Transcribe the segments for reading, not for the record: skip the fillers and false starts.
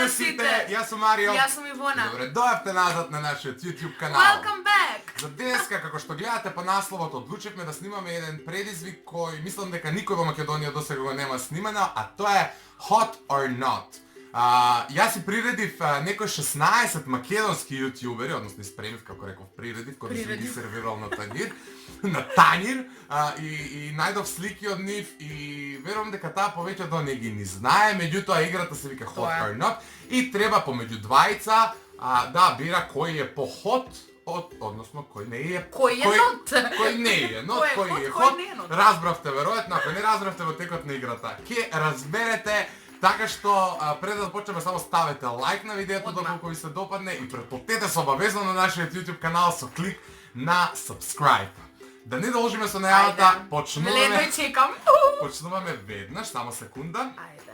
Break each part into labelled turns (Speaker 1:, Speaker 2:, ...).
Speaker 1: Pozdrav site, ja sam Mario.
Speaker 2: Ja sam Ivona.
Speaker 1: Dobre, dojavte nazad na naš YouTube kanal.
Speaker 2: Welcome back!
Speaker 1: Za deska, kako što gledate po naslovu, odlučivme da snimame jedan predizvik koji mislim дека никој во Македонија досега го нема снимано, а тоа е Hot or Not. Јас си приредив некој 16 македонски јутјубери, односно испремив, како реков, приредив, кој да си ги сервирал на танир, и најдов слики од нив и верувам дека таа повеќе да не ги ни знае, меѓутоа играта се вика Hot or Not и треба помеѓу двајца да бира кој е по hot, односно кој не е
Speaker 2: Кој е not?
Speaker 1: Кој не е not, кој е hot. Разбравте веројатно, ако не разбравте во текот на играта, ќе разберете. Така што пред да почнеме само ставете лайк на видеото доколку ви се допадне и претплатете се обавезно на нашиот YouTube канал со клик на subscribe. Да не должиме со најавата, почнуваме.
Speaker 2: Ледо чекам.
Speaker 1: Почнуваме веднаш, само секунда.
Speaker 2: Ајде.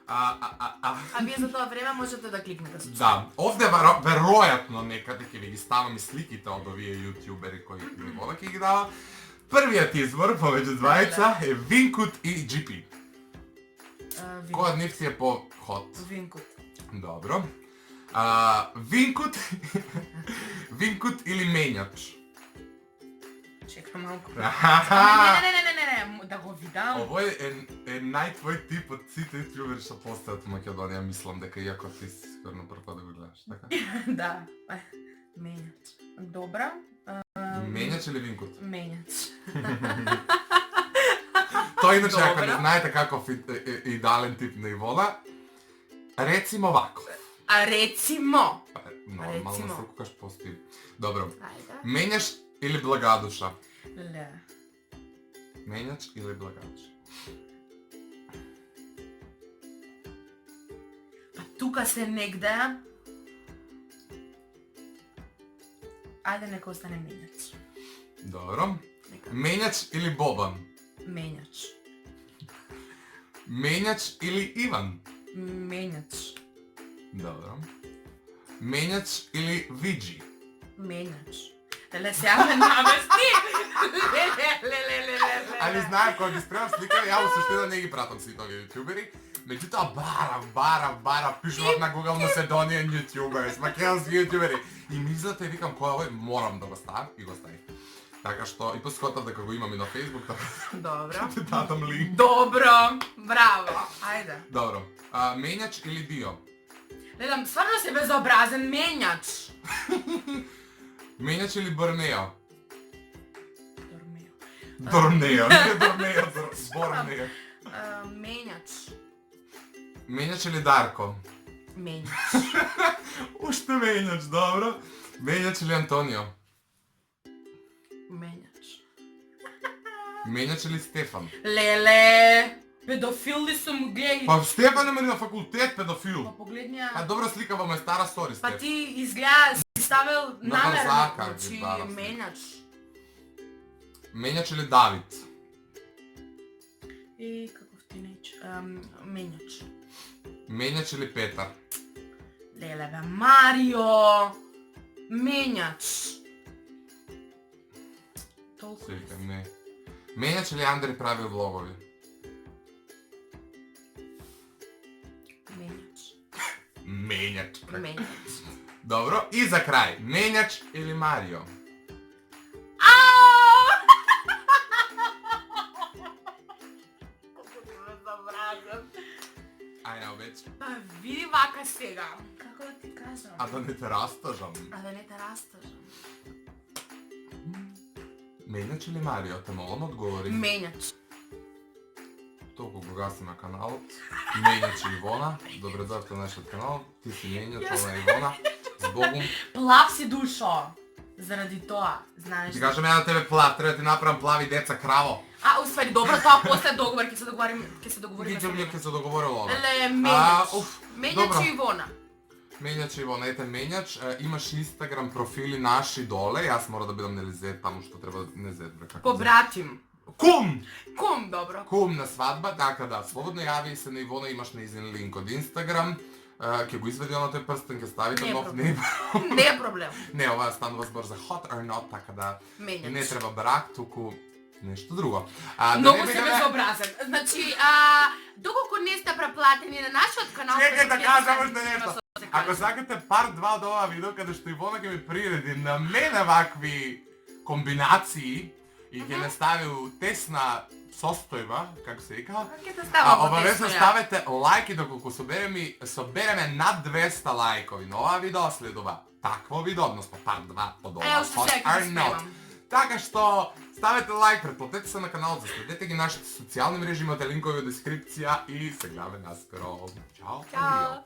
Speaker 1: А
Speaker 2: вие за тоа време можете да кликнете subscribe.
Speaker 1: Да, овде веројатно некаде ќе ви ги ставам и сликите од овие јутјубери кои ми вода ќе ги дава. Првиот избор помеѓу двајца е Винкут и GP. Кој од нив ти е по hot?
Speaker 2: Винкут.
Speaker 1: Добро. Винкут Винкут или Мењач?
Speaker 2: Чекам малку. Не, да го видам.
Speaker 1: Овој е најтвој тип од сите јутјубери што постојат во Македонија, мислам дека иако ти си сигурно прв пат да го гледаш, така?
Speaker 2: Да. Мењач. Добра.
Speaker 1: Мењач или Винкут?
Speaker 2: Мењач.
Speaker 1: Тој иначе, ако не знаете каков идеален тип на Ивона, рецимо вако.
Speaker 2: Рецимо.
Speaker 1: Нормално се кога што постои. Добро.
Speaker 2: Ајде.
Speaker 1: Мењаш или благадуша?
Speaker 2: Ле.
Speaker 1: Мењач или благадуша?
Speaker 2: Па тука се негде. Ајде нека остане мењач.
Speaker 1: Добро. Мењач или Бобан?
Speaker 2: Мењач.
Speaker 1: Мењач или Иван?
Speaker 2: Мењач.
Speaker 1: Добро. Мењач или Виджи?
Speaker 2: Мењач. Леле, сега ме намести! Леле.
Speaker 1: Али знаем, кога ги спремам сликави, ја во суштина не ги пратам сите овие јутјубери. Меѓутоа барам, пишував на Google Macedonian YouTubers, македонски јутјубери. И ми излета и викам, кој овој, морам да го ставам и го ставих. Така што и поскотав дека го имам и на Facebook, така
Speaker 2: Добро.
Speaker 1: ти дадам линк.
Speaker 2: Добро. Браво. Ајде.
Speaker 1: Добро. Мењач или Дио?
Speaker 2: Гледам, стварно си безобразен мењач.
Speaker 1: Мењач или Борнео?
Speaker 2: Дормео.
Speaker 1: Борнео, Борнео.
Speaker 2: Мењач.
Speaker 1: Мењач или Дарко?
Speaker 2: Мењач.
Speaker 1: Уште Мењач, добро. Мењач или Антонио?
Speaker 2: Мењач.
Speaker 1: Мењач или Стефан?
Speaker 2: Леле. Педофил ли сум, гледај.
Speaker 1: Па Стефан е на факултет педофил.
Speaker 2: Па погледни ја.
Speaker 1: А добра слика во ме стара стори Стефан.
Speaker 2: Па ти изгледа си ставил
Speaker 1: На
Speaker 2: намерно,
Speaker 1: парзака ги
Speaker 2: значи
Speaker 1: барав.
Speaker 2: мењач.
Speaker 1: Мењач или Давид?
Speaker 2: И каков ти неч? Мењач.
Speaker 1: Мењач или Петар?
Speaker 2: Леле бе, Марио! Мењач. Толку.
Speaker 1: Слика, не. Мењач или Андри прави влогови?
Speaker 2: Мењач.
Speaker 1: Мењач.
Speaker 2: Мењач.
Speaker 1: Добро, и за крај, Мењач или Марио? Ајде, обеч.
Speaker 2: Па види вака сега. Како да ти кажам?
Speaker 1: А да не те растажам.
Speaker 2: А да не те растажам.
Speaker 1: Мењач или Марио? Те молам одговори.
Speaker 2: Мењач.
Speaker 1: Толку го гасиме каналот. Мењач и Ивона. Добре дојавте на нашиот канал. Ти си Мењач, ова е Ивона. Збогум.
Speaker 2: Плав си душо. Заради тоа, знаеш.
Speaker 1: Ти кажам ја на тебе плав, треба да ти направам плави деца краво.
Speaker 2: Уствари, добро, тоа после договор ќе се договориме.
Speaker 1: Ќе се договорило ова.
Speaker 2: Ле, Мењач. Мењач
Speaker 1: добро.
Speaker 2: и Ивона.
Speaker 1: Мењач и Ивона, ете Мењач, имаш Инстаграм профили наши доле, јас мора да бидам нели зет таму што треба, не зет бре, како
Speaker 2: Побратим.
Speaker 1: Кум!
Speaker 2: Кум, добро.
Speaker 1: Кум на свадба, така да, слободно јави се на Ивона, имаш нејзин линк од Инстаграм, ќе го извади оној прстен, ќе ставите
Speaker 2: Не е
Speaker 1: нов,
Speaker 2: проблем. Не е проблем.
Speaker 1: Не, ова станува збор за hot or not, така да
Speaker 2: Мењач.
Speaker 1: не треба брак, туку нещо друго.
Speaker 2: Много си безобразен. Значи, доколку не сте преплатени на нашиот канал...
Speaker 1: Чекай да кажам уште нешто. Ако сакате парт 2 од ова видео, каде што Ивона ќе ми приреди на мене вакви комбинации и ќе не стави у тесна состојба, како се вика, обавезно ставете лајк и доколку собереме над 200 лајкови на ова видео, следува такво видео, односно парт 2 од ова Hot or Not. Така што ставете лайк, претплатете се на каналот, заследете ги нашите социјални мрежи, имате линкови во дескрипција и се гледаме наскоро. Чао!
Speaker 2: Чао!